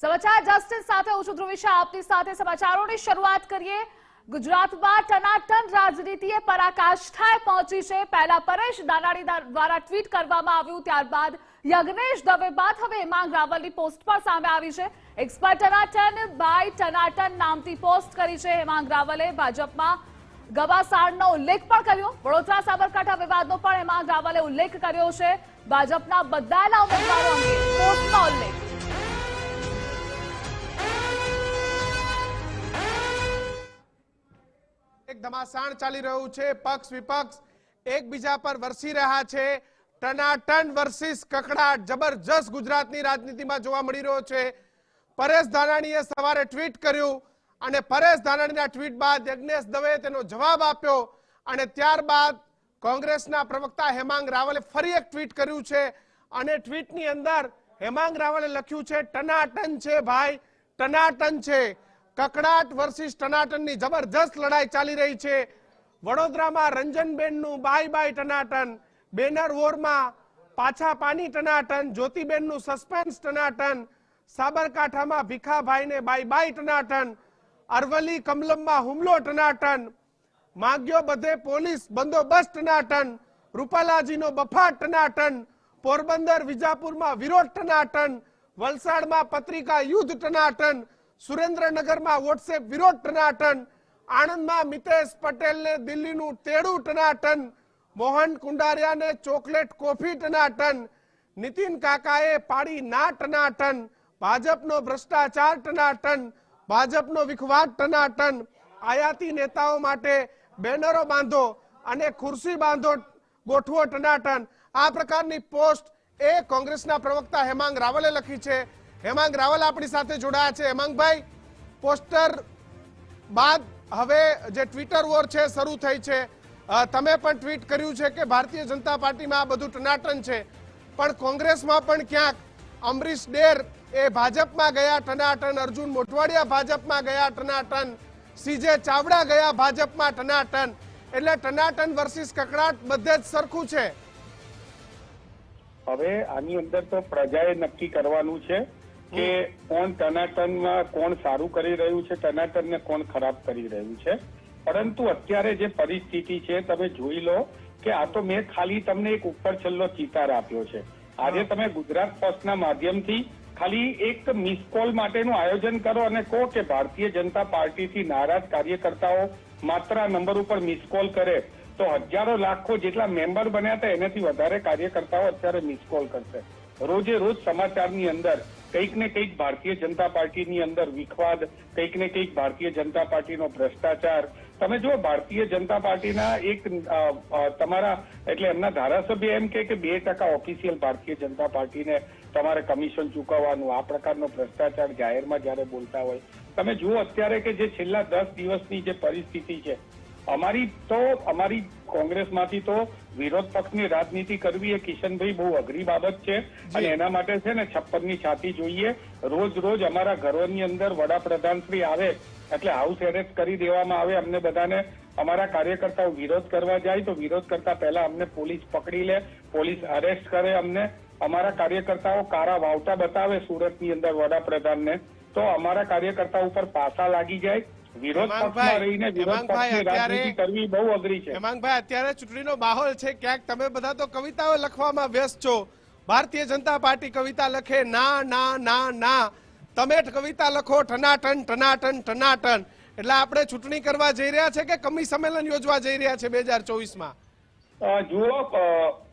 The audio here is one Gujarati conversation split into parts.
સમાચાર જસ્ટિસ સાથે હું છું ધ્રુવિશા આપની સાથે સમાચારોની શરૂઆત કરીએ। ગુજરાતમાં ટનાટન રાજનીતિએ પરાકાષ્ઠાએ પહોંચી છે। પહેલા પરેશ દાનાણી દ્વારા ટ્વીટ કરવામાં આવ્યું, ત્યારબાદ યજ્ઞેશ દવે બાદ હવે હેમાંગ રાવલની પોસ્ટ પણ સામે આવી છે। એક્સપર્ટ ટનાટન બાય ટનાટન નામથી પોસ્ટ કરી છે હેમાંગ રાવલે। ભાજપમાં ગવાસાણનો ઉલ્લેખ પણ કર્યો। વડોદરા સાબરકાંઠા વિવાદનો પણ હેમાંગ રાવલે ઉલ્લેખ કર્યો છે। ભાજપના બદલાયેલા ઉમેદવારો અંગે પોસ્ટમાં ઉલ્લેખ। એક ધમાસાણ ચાલી રહ્યું છે। પક્ષ વિપક્ષ એકબીજા પર વરસી રહ્યા છે। ટનાટન વર્સિસ કકડાટ જબરજસ્ત ગુજરાતની રાજનીતિમાં જોવા મળી રહ્યો છે। પરેશ ધાનાણીએ સવારે ટ્વીટ કર્યું અને પરેશ ધાનાણીના ટ્વીટ બાદ યજ્ઞેશ દવે તેનો જવાબ આપ્યો અને ત્યારબાદ કોંગ્રેસના પ્રવક્તા હેમાંગ રાવલે ફરી એક ટ્વીટ કર્યું છે અને ટ્વીટની અંદર હેમાંગ રાવલે લખ્યું છે, ટનાટન છે ભાઈ, ટનાટન છે। કકડાટ વર્સિસ ટનાટનની જબરજસ્ત લડાઈ ચાલી રહી છે। વડોદરામાં રંજનબેનનું બાય બાય ટનાટન, બેનર વોરમાં પાછા પાની ટનાટન, જ્યોતિબેનનું સસ્પેન્સ ટનાટન, સાબરકાંઠામાં ભીખાભાઈને બાય બાય ટનાટન, અરવલ્લી કમલમમાં હુમલો ટનાટન, માગ્યો બધે પોલીસ બંદોબસ્ત ટનાટન, રૂપાલાજીનો બફાટ ટનાટન, પોરબંદર વિજાપુરમાં વિરોધ ટનાટન, વલસાડમાં પત્રિકા યુદ્ધ ટનાટન, સુરેન્દ્રનગરમાં વોટ્સએપ વિરોધ ટનાટન, આણંદમાં મિતેશ પટેલને દિલ્હીનું તેડું ટનાટન, મોહન કુંડારિયાને ચોકલેટ કોફી ટનાટન, નીતિન કાકાએ પાડી ના ટનાટન, ભાજપનો ભ્રષ્ટાચાર ટનાટન, ભાજપનો વિખવાદ ટનાટન, આયાતી નેતાઓ માટે બેનરો બાંધો અને ખુરશી બાંધો ગોઠવો ટનાટન। આ પ્રકારની પોસ્ટ એ કોંગ્રેસના પ્રવક્તા હેમાંગ રાવલે લખી છે। હેમાંગ રાવલ આપણી સાથે જોડાયા છે। હેમાંગભાઈ, પોસ્ટર બાદ હવે જે ટ્વિટર વોર છે શરૂ થઈ છે। તમે પણ ટ્વીટ કર્યું છે કે ભારતીય જનતા પાર્ટીમાં આ બધું ટનાટન છે, પણ કોંગ્રેસમાં પણ ક્યાંક અમરીશ ડેર એ ભાજપમાં ગયા ટનાટન, અર્જુન મોઢવાડિયા ભાજપમાં ગયા ટનાટન, સીજે ચાવડા ગયા ભાજપમાં ટનાટન, એટલે ટનાટન વર્સિસ કકડાટ બધે જ સરખું છે। હવે આની અંદર તો પ્રજાએ નક્કી કરવાનું છે કે કોણ ટનાટનમાં કોણ સારું કરી રહ્યું છે, ટનાટનને કોણ ખરાબ કરી રહ્યું છે। પરંતુ અત્યારે જે પરિસ્થિતિ છે તમે જોઈ લો કે આ તો મેં ખાલી તમને એક ઉપર છેલ્લો ચિતાર આપ્યો છે। આજે તમે ગુજરાત ફર્સ્ટના માધ્યમથી ખાલી એક મિસ કોલ માટેનું આયોજન કરો અને કહો કે ભારતીય જનતા પાર્ટીથી નારાજ કાર્યકર્તાઓ માત્ર આ નંબર ઉપર મિસ કોલ કરે તો હજારો લાખો જેટલા મેમ્બર બન્યા હતા એનાથી વધારે કાર્યકર્તાઓ અત્યારે મિસ કોલ કરશે। રોજે રોજ સમાચારની અંદર કંઈક ને કંઈક ભારતીય જનતા પાર્ટીની અંદર વિખવાદ, કંઈક ને કંઈક ભારતીય જનતા પાર્ટીનો ભ્રષ્ટાચાર। તમે જો ભારતીય જનતા પાર્ટીના એક તમારા એટલે એમના ધારાસભ્ય એમ કે 2% ઓફિશિયલ ભારતીય જનતા પાર્ટીને તમારે કમિશન ચૂકવવાનું, આ પ્રકારનો ભ્રષ્ટાચાર જાહેરમાં જયારે બોલતા હોય। તમે જુઓ અત્યારે કે જે છેલ્લા 10 દિવસની જે પરિસ્થિતિ છે, અમારી કોંગ્રેસમાંથી તો વિરોધ પક્ષની રાજનીતિ કરવી એ કિશનભાઈ બહુ અઘરી બાબત છે અને એના માટે છે ને 56ની છાતી જોઈએ। રોજ રોજ અમારા ઘરોની અંદર વડાપ્રધાન શ્રી આવે એટલે હાઉસ એરેસ્ટ કરી દેવામાં આવે। અમને બધાને અમારા કાર્યકર્તાઓ વિરોધ કરવા જાય તો વિરોધ કરતા પહેલા અમને પોલીસ પકડી લે, પોલીસ અરેસ્ટ કરે અમને। અમારા કાર્યકર્તાઓ કારા વાવટા બતાવે સુરતની અંદર વડાપ્રધાનને તો અમારા કાર્યકર્તાઓ ઉપર પાસા લાગી જાય। વિરોધ પક્ષમાં રહીને વિરોધ પક્ષની રાજનીતિ કરવી બહુ અઘરી છે। હેમાંગભાઈ, અત્યારે ચૂંટણીનો માહોલ છે, ક્યાંક તમે બધા તો કવિતાઓ લખવામાં વ્યસ્ત છો। ભારતીય જનતા પાર્ટી કવિતા લખે ના ના ના ના, તમે કવિતા લખો ટનાટન ટનાટન ટનાટન, એટલે આપણે ચૂંટણી કરવા જઈ રહ્યા છે કે કમી સંમેલન યોજવા જઈ રહ્યા છે 2024માં? જુઓ,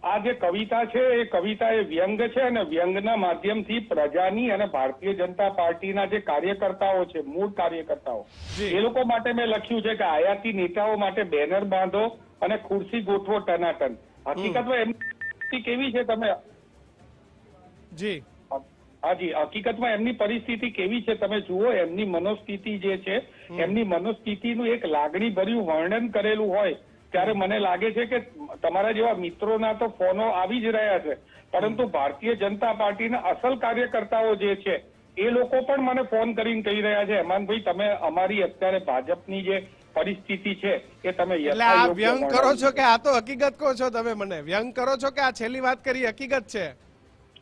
આ જે કવિતા છે એ કવિતા એ વ્યંગ છે અને વ્યંગના માધ્યમથી પ્રજાની અને ભારતીય જનતા પાર્ટીના જે કાર્યકર્તાઓ છે, મૂળ કાર્યકર્તાઓ, એ લોકો માટે મેં લખ્યું છે કે આયાતી નેતાઓ માટે બેનર બાંધો અને ખુરશી ગોઠવો ટનાટન। હકીકતમાં એમની કેવી છે તમે જી હાજી હકીકતમાં એમની પરિસ્થિતિ કેવી છે તમે જુઓ। એમની મનોસ્થિતિ જે છે, એમની મનોસ્થિતિનું એક લાગણી ભર્યું વર્ણન કરેલું હોય ત્યારે મને લાગે છે કે તમારા જેવા મિત્રોના તો ફોનો આવી જ રહ્યા છે, પરંતુ ભારતીય જનતા પાર્ટીના અસલ કાર્યકર્તાઓ જે છે એ લોકો પણ મને ફોન કરીને કહી રહ્યા છે, હેમાંગભાઈ તમે અમારી અત્યારે ભાજપની જે પરિસ્થિતિ છે એ તમે એટલે આ વ્યંગ કરો છો કે આ તો હકીકત કહો છો? તમે મને વ્યંગ કરો છો કે આ છેલ્લી વાત કરી હકીકત છે?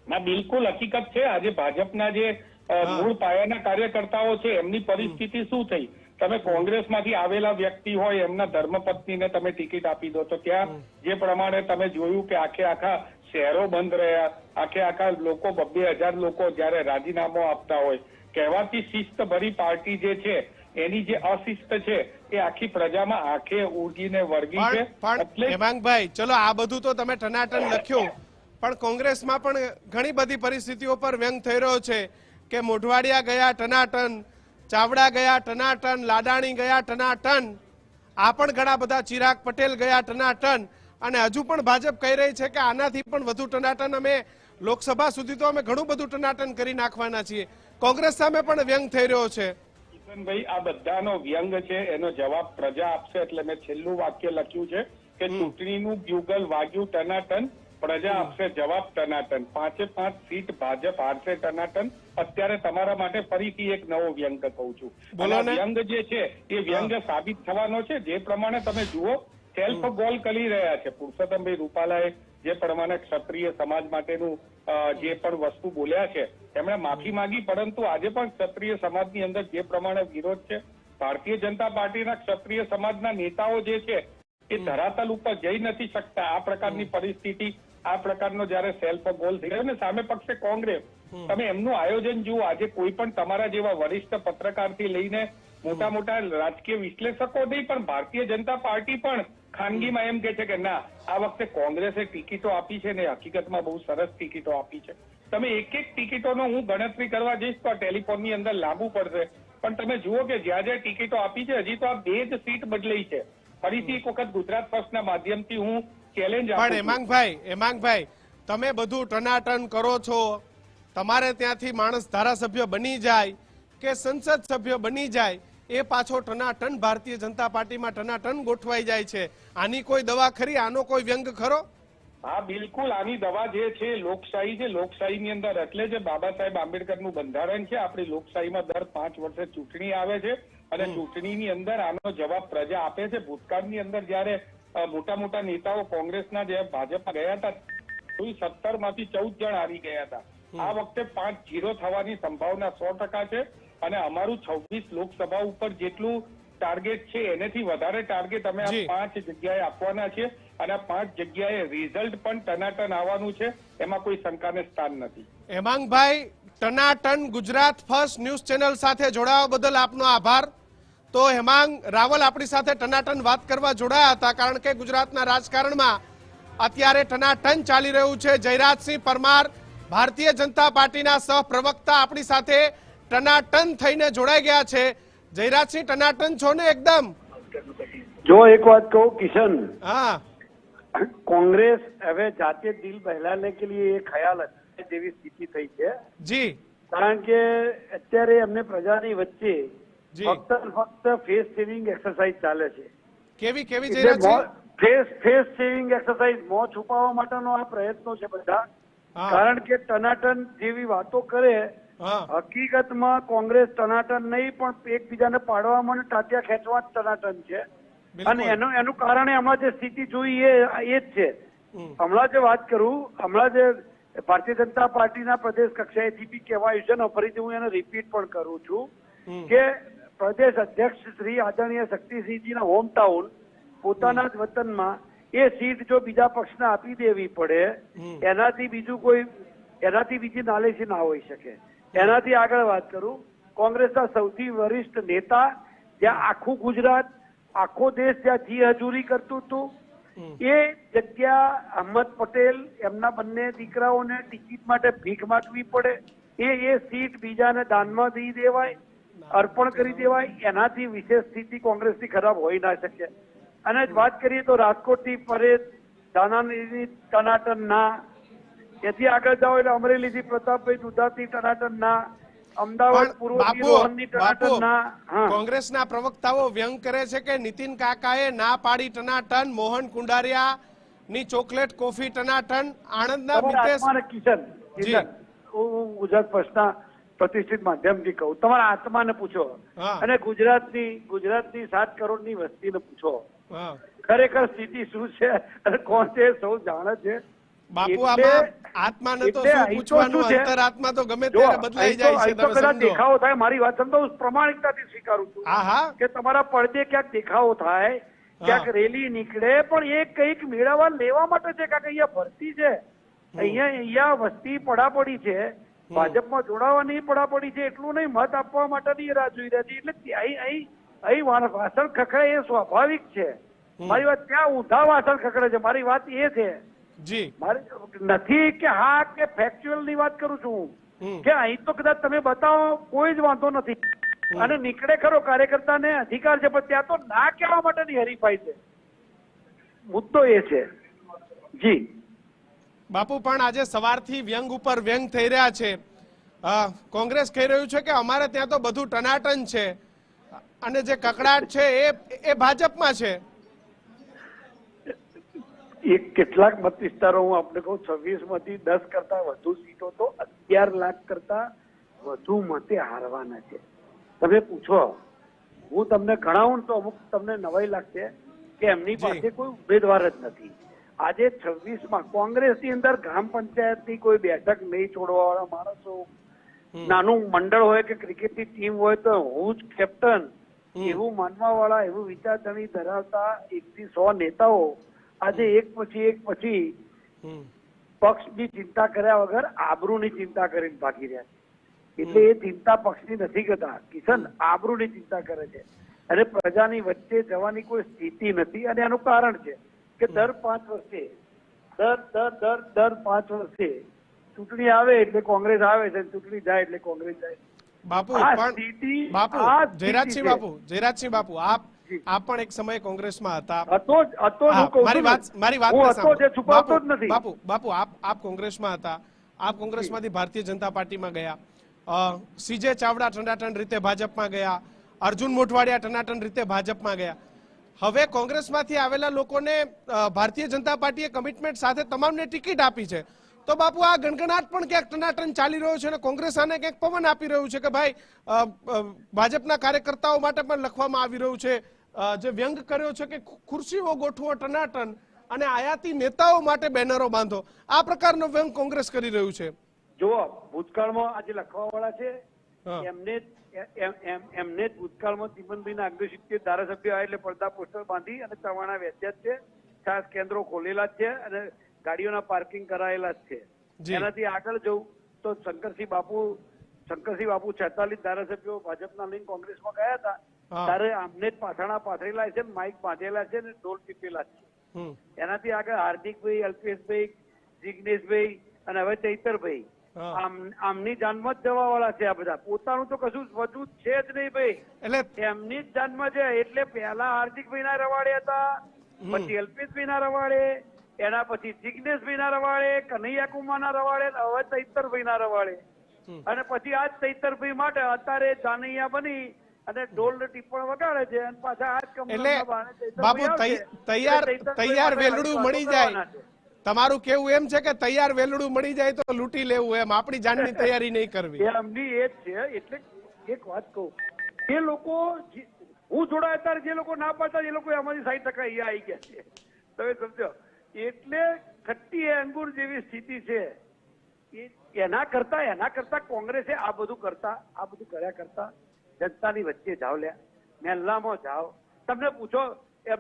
ના, બિલકુલ હકીકત છે। આજે ભાજપના જે મૂળ પાયાના કાર્યકર્તાઓ છે એમની પરિસ્થિતિ શું થઈ? તમે કોંગ્રેસમાંથી આવેલા વ્યક્તિ હોય એમના ધર્મપત્નીને તમે ટિકિટ આપી દો તો ત્યાં જે પ્રમાણે તમે જોયું કે આખા શહેરો બંધ રહ્યા, આખા લોકો 2,000 લોકો જયારે રાજીનામું આપતા હોય, કહેવાતી શિસ્ત ભરી પાર્ટી જે છે એની જે અશિસ્ત છે એ આખી પ્રજામાં આંખે ઉગીને વળગી છે. પણ હેમાંગભાઈ, ચલો આ બધું તો તમે ટનાટન લખ્યું, પણ કોંગ્રેસમાં પણ ઘણી બધી પરિસ્થિતિઓ પર વ્યંગ થઈ રહ્યો છે કે મોઢવાડિયા ગયા ટનાટન, ચાવડા ગયા ટનાટન, લાડાણી ગયા ટનાટન, આ પણ ઘણા બધા, ચિરાગ પટેલ ગયા ટનાટન, અને હજુ પણ ભાજપ કહી રહી છે કે આનાથી પણ વધુ ટનાટન અમે લોકસભા સુધી તો અમે ઘણું બધું ટનાટન કરી નાખવાના છીએ. કોંગ્રેસ સામે પણ વ્યંગ થઈ રહ્યો છે. ભાઈ, આ બધાનો વ્યંગ છે, એનો જવાબ પ્રજા આપશે. એટલે મેં છેલ્લું વાક્ય લખ્યું છે કે ચૂંટણીનું બ્યુગલ વાગ્યું ટનાટન, પ્રજા આપશે જવાબ ટનાટન. 5 સીટ ભાજપ હારશે ટનાટન. અત્યારે તમારા માટે ફરીથી એક નવો વ્યંગ કહું છું. વ્યંગ જે છે એ વ્યંગ સાબિત થવાનો છે. જે પ્રમાણે તમે જુઓ, સેલ્ફ ગોલ કરી રહ્યા છે પુરુષોત્તમભાઈ રૂપાલાએ. જે પ્રમાણે ક્ષત્રિય સમાજ માટેનું જે પણ વસ્તુ બોલ્યા છે એમણે માફી માંગી, પરંતુ આજે પણ ક્ષત્રિય સમાજની અંદર જે પ્રમાણે વિરોધ છે, ભારતીય જનતા પાર્ટીના ક્ષત્રિય સમાજના નેતાઓ જે છે એ ધરાતલ ઉપર જઈ નથી શકતા. આ પ્રકારની પરિસ્થિતિ, આ પ્રકારનો જયારે સેલ્ફ ગોલ થઈ રહ્યો ને સામે પક્ષે કોંગ્રેસ, તમે એમનું આયોજન જુઓ. આજે કોઈ પણ તમારા જેવા વરિષ્ઠ પત્રકારથી લઈને મોટા રાજકીય વિશ્લેષકો નહીં, પણ ભારતીય જનતા પાર્ટી પણ ખાનગીમાં એમ કે છે કે ના, આ વખતે કોંગ્રેસે ટિકિટો આપી છે ને હકીકતમાં બહુ સરસ ટિકિટો આપી છે. તમે એક ટિકિટોનો હું ગણતરી કરવા જઈશ તો ટેલિફોનની અંદર લાંબુ પડશે, પણ તમે જુઓ કે જ્યાં ટિકિટો આપી છે હજી તો આ 2 જ સીટ બદલાઈ છે. ફરીથી એક વખત ગુજરાત ફર્સ્ટના માધ્યમથી હું ચેલેન્જ આપું છું. પણ હેમાંગભાઈ, તમે બધું ટનાટન કરો છો, તમારે ત્યાંથી માણસ ધારાસભ્ય બની જાય કે સંસદ સભ્ય બની જાય, એ પાછો ટનાટન ભારતીય જનતા પાર્ટીમાં ટનાટન ગોઠવાઈ જાય છે. આની કોઈ દવા ખરી? આનો કોઈ વ્યંગ ખરો? હા, બિલકુલ. આની દવા જે છે લોકશાહી છે. લોકશાહીની અંદર એટલે જે બાબા સાહેબ આંબેડકરનું બંધારણ છે, આપણી લોકશાહીમાં દર 5 વર્ષે ચૂંટણી આવે છે અને ચૂંટણીની અંદર આનો જવાબ પ્રજા આપે છે. ભૂતકાળની અંદર જયારે મોટા નેતાઓ કોંગ્રેસના જે ભાજપમાં ગયા હતા, 17 માંથી 14 જણ હારી ગયા હતા. આ વખતે 5-0 થવાની સંભાવના 100% છે. અને અમારું 26 લોકસભા ઉપર જેટલું ટાર્ગેટ છે એનાથી વધારે ટાર્ગેટ અમે આ 5 જગ્યાએ આપવાના છે. અને આ 5 જગ્યાએ રિઝલ્ટ પણ ટનાટન આવવાનું છે, એમાં કોઈ શંકાને સ્થાન નથી. હેમાંગભાઈ, Tanatan Gujarat First News channel સાથે જોડાવા બદલ આપનો આભાર. તો હેમાંગ રાવલ આપણી સાથે ટનાટન વાત કરવા જોડાયા હતા, કારણ કે ગુજરાતના રાજકારણમાં અત્યારે ટનાટન ચાલી રહ્યું છે. જયરાજસિંહ પરમાર, ભારતીય જનતા પાર્ટીના સહપ્રવક્તા, આપણી સાથે ટનાટન થઈને જોડાઈ ગયા છે. જયરાજસિંહ, ટનાટન છો ને એકદમ? જો એક વાત કહું કિશન, હા, કોંગ્રેસ હવે જાતે દિલ બહેલાને કે लिए એ ખ્યાલ જેવી સ્થિતિ થઈ છે. જી, કારણ કે અત્યારે એમને પ્રજાની વચ્ચે ફક્ત ફેસ સેવિંગ એક્સરસાઇઝ ચાલે છે. કેવી જયરાજસિંહ? ફેસ સેવિંગ એક્સરસાઇઝ, મોં છુપાવવા માટેનો આ પ્રયત્નો છે બધા. કારણ કે ટનાટન જેવી વાતો કરે, હકીકતમાં કોંગ્રેસ ટનાટન નહીં પણ એકબીજાને પાડવામાં અને ટાંટિયા ખેંચવા જ ટનાટન છે. અને એનું કારણે હમણાં જે સ્થિતિ જોઈ એ જ છે. હમણાં જે વાત કરું, હમણાં જે ભારતીય જનતા પાર્ટીના પ્રદેશ કક્ષાએથી બી કહેવાયું છે ને, ફરીથી હું એને રિપીટ પણ કરું છું કે પ્રદેશ અધ્યક્ષ શ્રી આદરણીય શક્તિસિંહજીના હોમ ટાઉન, પોતાના જ વતનમાં એ સીટ જો બીજા પક્ષને આપી દેવી પડે, એનાથી બીજી નાલેસી ના હોઈ શકે. એનાથી આગળ વાત કરું, કોંગ્રેસના સૌથી વરિષ્ઠ નેતા, જ્યાં આખું ગુજરાત, આખો દેશ જ્યાં જી હજૂરી કરતું હતું, એ જગ્યા અહમદ પટેલ, એમના બંને દીકરાઓને ટિકિટ માટે ભીખ માંગવી પડે, એ સીટ બીજાને દાનમાં દઈ દેવાય, અર્પણ કરી દેવાય, એનાથી વિશેષ સ્થિતિ કોંગ્રેસની ખરાબ હોઈ ના શકે. અને વાત કરીએ તો રાજકોટથી પરેશ ધાનાણીની ટનાટન ના, એથી આગળ જાઓ એટલે અમરેલીથી પ્રતાપભાઈ દુધાતી ટનાટન ના, અમદાવાદ પૂર્વ ટનાટન ના. કોંગ્રેસના પ્રવક્તાઓ વ્યંગ કરે છે કે નીતિન કાકાએ ના પાડી ટનાટન, મોહન કુંડારિયા ની ચોકલેટ કોફી ટનાટન, આણંદના મિતેશ. કિશન, હું ગુજરાત ફર્સ્ટના પ્રતિષ્ઠિત માધ્યમથી કહું, તમારા આત્માને પૂછો અને ગુજરાતની 7 કરોડની વસ્તીને પૂછો, ખરેખર સ્થિતિ શું છે અને કોણ છે સૌ જાણે છે. બાપુ એટલે- આમાં આત્માને તો એટલે શું અહીં તો પૂછવાનું, શું છે? અંતરાત્મા તો ગમે જો, ત્યારે બદલાઈ અહીં તો- જાય છે, અહીં તો તમે કદાચ સમજો. દેખાવો થાય, મારી વાત સમજો, હું પ્રમાણિકતાથી સ્વીકારું છું હા હા કે તમારા પડદે ક્યાંક દેખાવો થાય, ક્યાંક રેલી નીકળે, પણ એ કંઈક મેળવવા લેવા માટે છે, કારણ કે અહીંયા ભરતી છે, અહીંયા વસ્તી પડાપડી છે, ભાજપમાં જોડાવાની પડાપડી છે, એટલું નહીં મત આપવા માટેની રાહ જોઈ રહ્યા છે. એટલે અહીં વાસણ ખખડે એ સ્વાભાવિક છે. મારી વાત ત્યાં ઊંધા વાસણ ખખડે છે. મારી વાત એ છે, જી મારી નથી કે હા કે ફેક્ચ્યુઅલ ની વાત કરું છું હમ. કે અહીં તો કદાચ તમે બતાવો, કોઈ જ વાંધો નથી, અને નીકળે ખરો કાર્યકર્તાને અધિકાર છે, પણ ત્યાં તો ના કહેવા માટેની હરીફાઈ છે. મુદ્દો એ છે. જી બાપુ, પણ આજે સવારથી વ્યંગ ઉપર વ્યંગ થઈ રહ્યા છે. કોંગ્રેસ કહી રહ્યું છે કે અમારે ત્યાં તો બધું ટનાટન છે, અને જે કકડાટ છે એ ભાજપમાં છે. એક કેટલાક મત વિસ્તારો હું આપણે કહું, 26 માંથી 10 કરતા વધુ સીટો તો 11 લાખ કરતા વધુ મતે હારવાના છે. તમે પૂછો, હું તમને ગણાવું તો અમુક તમને નવાઈ લાગશે કે એમની પાસે કોઈ ઉમેદવાર જ નથી. આજે 26માં કોંગ્રેસની અંદર ગ્રામ પંચાયતની કોઈ બેઠક નહીં છોડવા વાળા માણસો, નાનું મંડળ હોય કે ક્રિકેટની ટીમ હોય તો હું જ કેપ્ટન, એવું માનવા વાળા, એવું વિચારસરણી ધરાવતા 1 થી 100 નેતાઓ આજે એક પછી પક્ષની ચિંતા કર્યા વગર આબરૂની ચિંતા કરીને ભાગી રહ્યા છે. એટલે એ ચિંતા પક્ષની નથી કરતા, કિશન આબરૂની ચિંતા કરે છે, અને પ્રજાની વચ્ચે જવાની કોઈ સ્થિતિ નથી. અને એનું કારણ છે કે દર 5 વર્ષે દર 5 વર્ષે ચૂંટણી આવે એટલે કોંગ્રેસ આવે છે, ચૂંટણી જાય એટલે કોંગ્રેસ જાય. બાપુ આ પણ સ્થિતિ- બાપુ આ સ્થિતિ જયરાજસિંહ છે. જયરાજસિંહ બાપુ, આપ પણ એક સમયે કોંગ્રેસમાં હતા. હતો જ હું હા, કહું મારી છું વાત ને. મારી વાત હું ને હતો સાંભળો. જે છુપાવતો જ બાપુ, નથી. બાપુ આપ કોંગ્રેસમાં હતા. આપ કોંગ્રેસમાંથી ભારતીય જનતા પાર્ટીમાં ગયા. સીજે ચાવડા ટનાટન રીતે ભાજપમાં ગયા. અર્જુન મોઢવાડિયા ટનાટન રીતે ભાજપમાં ગયા. હવે કોંગ્રેસમાંથી આવેલા લોકોને ભારતીય જનતા પાર્ટીએ કમિટમેન્ટ સાથે તમામને ટિકિટ આપી છે. તો બાપુ, આ ગણગણાટ પણ ક્યાંક ટનાટન ચાલી રહ્યો છે, અને કોંગ્રેસ આને ક્યાંક પવન આપી રહ્યું છે કે ભાઈ ભાજપના કાર્યકર્તાઓ માટે પણ લખવામાં આવી રહ્યું છે, જે વ્યંગ કર્યો છે કે ખુરશીઓ ગોઠવો ટનાટન, અને આયાતી નેતાઓ માટે બેનરો બાંધો. આ પ્રકારનો વ્યંગ કોંગ્રેસ કરી રહ્યું છે. જુઓ, ભૂતકાળમાં આજે લખવા વાળા છે, હા. એમને જ ભૂતકાળમાં ચિમનભાઈના 170 ધારાસભ્યો આવે એટલે પડદા પોસ્ટર બાંધી અને ચવાણા વેચ્યા જ છે, ખાસ કેન્દ્રો ખોલેલા જ છે, અને ગાડીઓના પાર્કિંગ કરાયેલા જ છે. જી. એનાથી આગળ જવું તો શંકરસિંહ બાપુ 46 ધારાસભ્યો ભાજપના લઈને કોંગ્રેસમાં ગયા હતા, હા. ત્યારે આમને જ પાથરણા પાથરેલા છે, માઇક બાંધેલા છે, અને ઢોલ ટીપેલા છે. હમ. એનાથી આગળ હાર્દિકભાઈ, અલ્પેશભાઈ, જિગ્નેશભાઈ અને હવે ચૈતરભાઈ હા. આમની જાનમાં જ જવા વાળા છે. આ બધા પોતાનું તો કશું વજૂદ છે જ નહીં ભાઈ, એટલે એમની જ જાનમાં છે. એટલે પહેલા હાર્દિકભાઈ ના રવાડે હતા, પછી અલ્પેશભાઈ ના રવાડે, એના પછી જિગ્નેશભાઈ ના રવાડે, કનૈયા કુમાર ના રવાડે, હવે ચૈતરભાઈ ના રવાડે, અને પછી આજ ચૈતરભાઈ માટે અત્યારે જાનૈયા બની અને ઢોલ ટીપણ વગાડે છે, અને પાછા આજ એટલે બાપુ, તૈયાર વેલડું મળી જાય. તમારું કેવું એમ છે કે તૈયાર વેલડું મળી જાય તો લૂંટી લેવું, એમ આપણી જાનની તૈયારી નહીં કરવી. એમની એ જ છે. એટલે એક વાત કહું, એ લોકો હું જોડાય ત્યારે જે લોકો ના પાડતા એ લોકો અમારી 60% અહીંયા આવી ગયા છે, તમે સમજો. એટલે ખટ્ટી અંગુર જેવી સ્થિતિ છે. એના કરતા કોંગ્રેસે આ બધું કર્યા કરતા જનતાની વચ્ચે જાઓ, લ્યા મહેલામાં જાઓ. તમને પૂછો,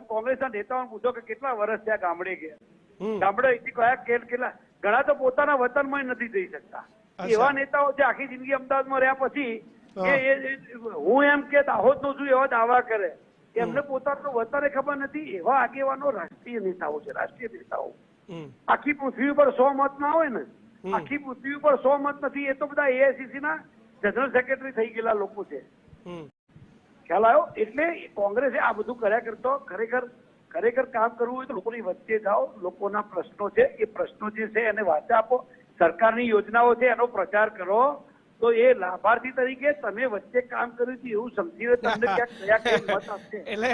કોંગ્રેસના નેતાઓને પૂછો કે કેટલા વર્ષ ત્યાં ગામડે ગયા, ગામડે અહીંથી કેટલા, ઘણા તો પોતાના વતનમાં નથી જઈ શકતા. એવા નેતાઓ છે આખી જિંદગી અમદાવાદમાં રહ્યા પછી હું એમ કે દાહોદ નો છું એવા દાવા કરે, એમને પોતાનું વતન ખબર નથી. એવા આગેવાનો રાષ્ટ્રીય નેતાઓ છે, રાષ્ટ્રીય નેતાઓ. આખી પૃથ્વી ઉપર 100 મત ના હોય ને, આખી પૃથ્વી ઉપર 100 મત નથી, એ તો બધા એઆઈસીસી ના જનરલ સેક્રેટરી થઈ ગયેલા લોકો છે. ખ્યાલ આવ્યો? એટલે કોંગ્રેસે આ બધું કર્યા કરતો ખરેખર કામ કરવું હોય તો લોકોની વચ્ચે જાઓ, લોકોના પ્રશ્નો છે એ પ્રશ્નો જે છે એને વાચા આપો, સરકારની યોજનાઓ છે એનો પ્રચાર કરો, તો એ લાભાર્થી તરીકે તમે વચ્ચે કામ કર્યું છે એવું સમજીને તમને ક્યાંક મત આપશે. એટલે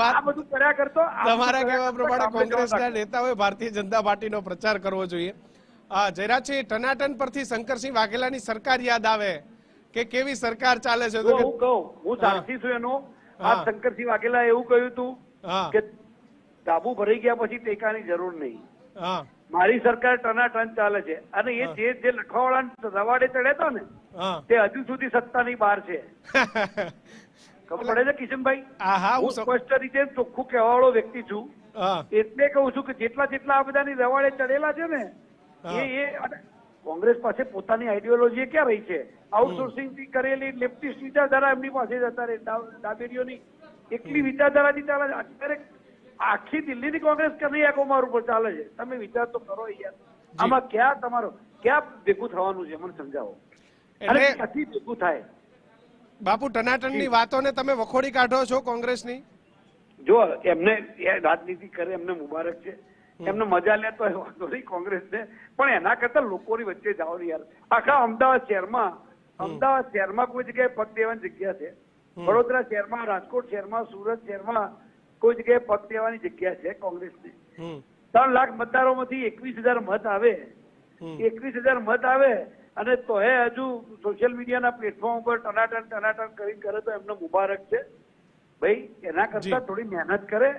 આ બધું કર્યા કરતો તમારા કહેવા પ્રમાણે કોંગ્રેસના નેતાઓએ ભારતીય જનતા પાર્ટીનો પ્રચાર કરવો જોઈએ. જયરાજસિંહ, ટનાટન પરથી શંકરસિંહ વાઘેલાની સરકાર યાદ આવે કે કેવી સરકાર ચાલે છે? હું કહું, હું સાક્ષી છું એનો. આ શંકરસિંહ વાઘેલા એવું કહ્યું હતું કે ડાબુ ભરાઈ ગયા પછી ટેકાની જરૂર નહીં. મારી સરકાર ટનાટન ચાલે છે અને એ જે લખવાવાળા રવાડે ચડ્યા હતા ને તે હજુ સુધી સત્તાની બહાર છે. ખબર પડે છે કિશનભાઈ? હું સ્પષ્ટ રીતે ચોખ્ખું કહેવાવાળો વ્યક્તિ છું, એટલે કહું છું કે જેટલા આ બધાની રવાડે ચડેલા છે ને એ કોંગ્રેસ પાસે પોતાની આઈડિયોલોજી ક્યાં રહી છે? આઉટસોર્સિંગ થી કરેલી લેફ્ટિસ્ટ વિચારધારા એમની પાસે જ અત્યારે ડાબેરીઓની એકલી વિચારધારાથી ચાલે છે. અત્યારે આખી દિલ્હીની કોંગ્રેસ કનૈયાકુમાર ઉપર ચાલે છે. તમે વિચાર તો કરો યાર, આમાં ક્યાં ભેગું થવાનું છે? મને સમજાવો. અને ક્યાંથી ભેગું થાય? બાપુ, ટનાટનની વાતોને તમે વખોડી કાઢો છો કોંગ્રેસની? જો એમને રાજનીતિ કરે એમને મુબારક છે, એમને મજા લે તો વાંધો નહીં કોંગ્રેસને, પણ એના કરતા લોકોની વચ્ચે જાઓ યાર. આખા અમદાવાદ શહેરમાં કોઈ જગ્યાએ પગ દેવાની જગ્યા છે? વડોદરા શહેરમાં, રાજકોટ શહેરમાં, સુરત શહેરમાં કોઈ જગ્યાએ પગ દેવાની જગ્યા છે કોંગ્રેસને? 3 લાખ મતદારોમાંથી 21,000 મત આવે, 21,000 મત આવે અને તો હજુ સોશિયલ મીડિયાના પ્લેટફોર્મ ઉપર ટનાટન કરી કરે તો એમને મુબારક છે ભાઈ. એના કરતા થોડી મહેનત કરે,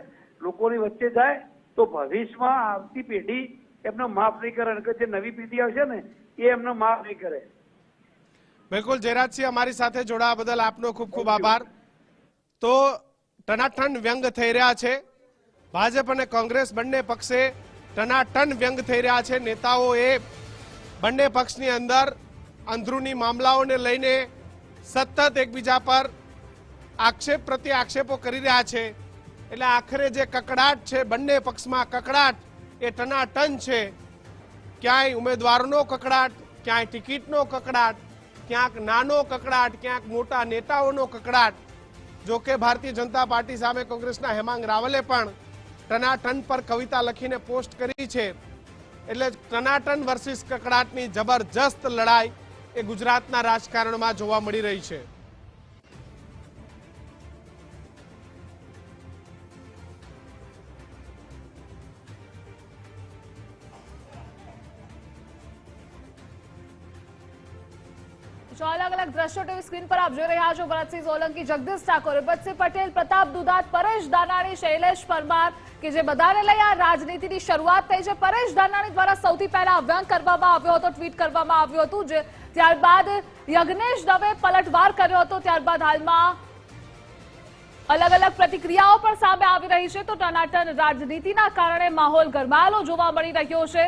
લોકોની વચ્ચે જાય તો ભવિષ્યમાં આવતી પેઢી એમને માફ નહીં કરે, કે જે નવી પેઢી આવશે ને એ એમને માફ નહીં કરે. બિલકુલ જયરાજસિંહ, અમારી સાથે જોડાવા બદલ આપનો ખૂબ ખૂબ આભાર. તો ટનાટન વ્યંગ થઈ રહ્યા છે, ભાજપ અને કોંગ્રેસ બંને પક્ષે ટનાટન વ્યંગ થઈ રહ્યા છે. નેતાઓએ બંને પક્ષની અંદર અંદરૂની મામલાઓને લઈને સતત એકબીજા પર આક્ષેપ પ્રત્યે આક્ષેપો કરી રહ્યા છે. એટલે આખરે જે કકડાટ છે બંને પક્ષમાં, કકડાટ એ ટનાટન છે. ક્યાંય ઉમેદવારોનો કકડાટ, ક્યાંય ટિકિટનો કકડાટ, ક્યાંક નાનો કકડાટ, ક્યાંક મોટા નેતાઓનો કકડાટ. જો કે ભારતીય જનતા પાર્ટી સામે કોંગ્રેસના હેમાંગ રાવલે પણ ટનાટન પર કવિતા લખીને પોસ્ટ કરી છે. એટલે ટનાટન વર્સિસ કકડાટની જબરજસ્ત લડાઈ એ ગુજરાતના રાજકારણમાં જોવા મળી રહી છે. અલગ અલગ દ્રશ્યો ટીવી સ્ક્રીન પર આપ જોઈ રહ્યા છો. ભરતસિંહ સોલંકી, જગદીશ ઠાકોર, હિંમતસિંહ પટેલ, પ્રતાપ દુધાત, પરેશ ધાનાણી, શૈલેષ પરમાર કે જે બધાને લઈ આ રાજનીતિની શરૂઆત થઈ છે. પરેશ ધાનાણી દ્વારા સૌથી પહેલા વ્યંગ કરવામાં આવ્યો હતો, ટ્વીટ કરવામાં આવ્યું હતું, જે ત્યારબાદ યજ્ઞેશ દવે પલટવાર કર્યો હતો. ત્યારબાદ હાલમાં અલગ અલગ પ્રતિક્રિયાઓ પણ સામે આવી રહી છે. તો ટનાટન રાજનીતિના કારણે માહોલ ગરમાયેલો જોવા મળી રહ્યો છે.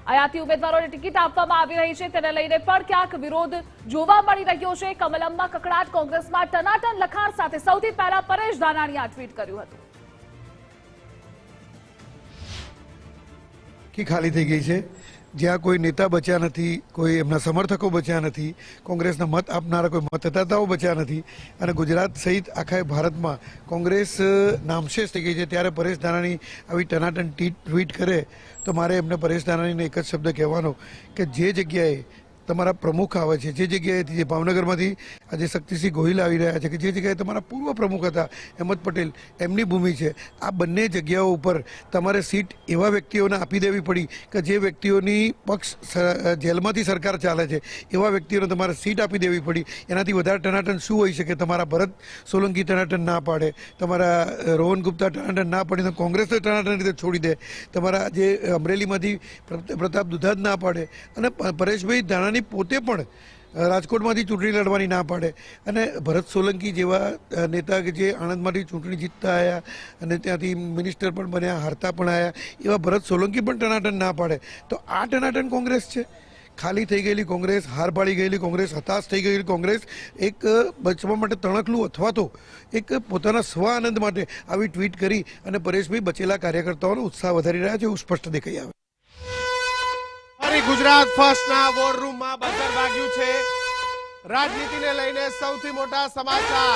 અહીંયાથી ઉમેદવારોને ટિકિટ આપવામાં આવી રહી છે, તેને લઈને પણ ક્યાંક વિરોધ જોવા મળી રહ્યો છે. કમલમમાં કકડાટ, કોંગ્રેસમાં ટનાટન લખાણ સાથે સૌથી પહેલા પરેશ ધાનાણીએ આ ટ્વીટ કર્યું હતું. ખાલી થઈ ગઈ છે, જ્યાં કોઈ નેતા બચ્યા નથી, કોઈ એમના સમર્થકો બચ્યા નથી, કોંગ્રેસના મત આપનારા કોઈ મતદાતાઓ બચ્યા નથી અને ગુજરાત સહિત આખા ભારતમાં કોંગ્રેસ નામશેષ થઈ ગઈ છે. ત્યારે પરેશ ધાનાણી આવી ટનાટન ટ્વીટ કરે તો મારે એમને પરેશ ધાનાણીને એક જ શબ્દ કહેવાનો કે જે જગ્યાએ તમારા પ્રમુખ આવે છે, જે જગ્યાએથી, જે ભાવનગરમાંથી આજે શક્તિસિંહ ગોહિલ આવી રહ્યા છે, કે જે જગ્યાએ તમારા પૂર્વ પ્રમુખ હતા અહેમદ પટેલ, એમની ભૂમિ છે, આ બંને જગ્યાઓ ઉપર તમારે સીટ એવા વ્યક્તિઓને આપી દેવી પડી કે જે વ્યક્તિઓની પક્ષ જેલમાંથી સરકાર ચાલે છે, એવા વ્યક્તિઓને તમારે સીટ આપી દેવી પડી. એનાથી વધારે ટનાટન શું હોઈ શકે? તમારા ભરત સોલંકી ટનાટન ના પાડે, તમારા રોહન ગુપ્તા ટનાટન ના પાડીને કોંગ્રેસને ટનાટન રીતે છોડી દે, તમારા જે અમરેલીમાંથી પ્રતાપ દુધાત ના પાડે અને પરેશભાઈ ધાનાણી પોતે પણ રાજકોટમાંથી ચૂંટણી લડવાની ના પાડે અને ભરત સોલંકી જેવા નેતા કે જે આણંદમાંથી ચૂંટણી જીતતા આવ્યા અને ત્યાંથી મિનિસ્ટર પણ બન્યા, હારતા પણ આવ્યા, એવા ભરત સોલંકી પણ ટનાટન ના પાડે. તો આ ટનાટન કોંગ્રેસ છે. ખાલી થઈ ગયેલી કોંગ્રેસ, હાર પાડી ગયેલી કોંગ્રેસ, હતાશ થઈ ગયેલી કોંગ્રેસ એક બચવા માટે તણખલું અથવા તો એક પોતાના સ્વ આનંદ માટે આવી ટ્વીટ કરી અને પરેશભાઈ બચેલા કાર્યકર્તાઓનો ઉત્સાહ વધારી રહ્યા છે એવું સ્પષ્ટ દેખાઈ આવે. ગુજરાત ફર્સ્ટના વોર રૂમમાં બઝર વાગ્યું છે. રાજનીતિને લઈને સૌથી મોટા સમાચાર.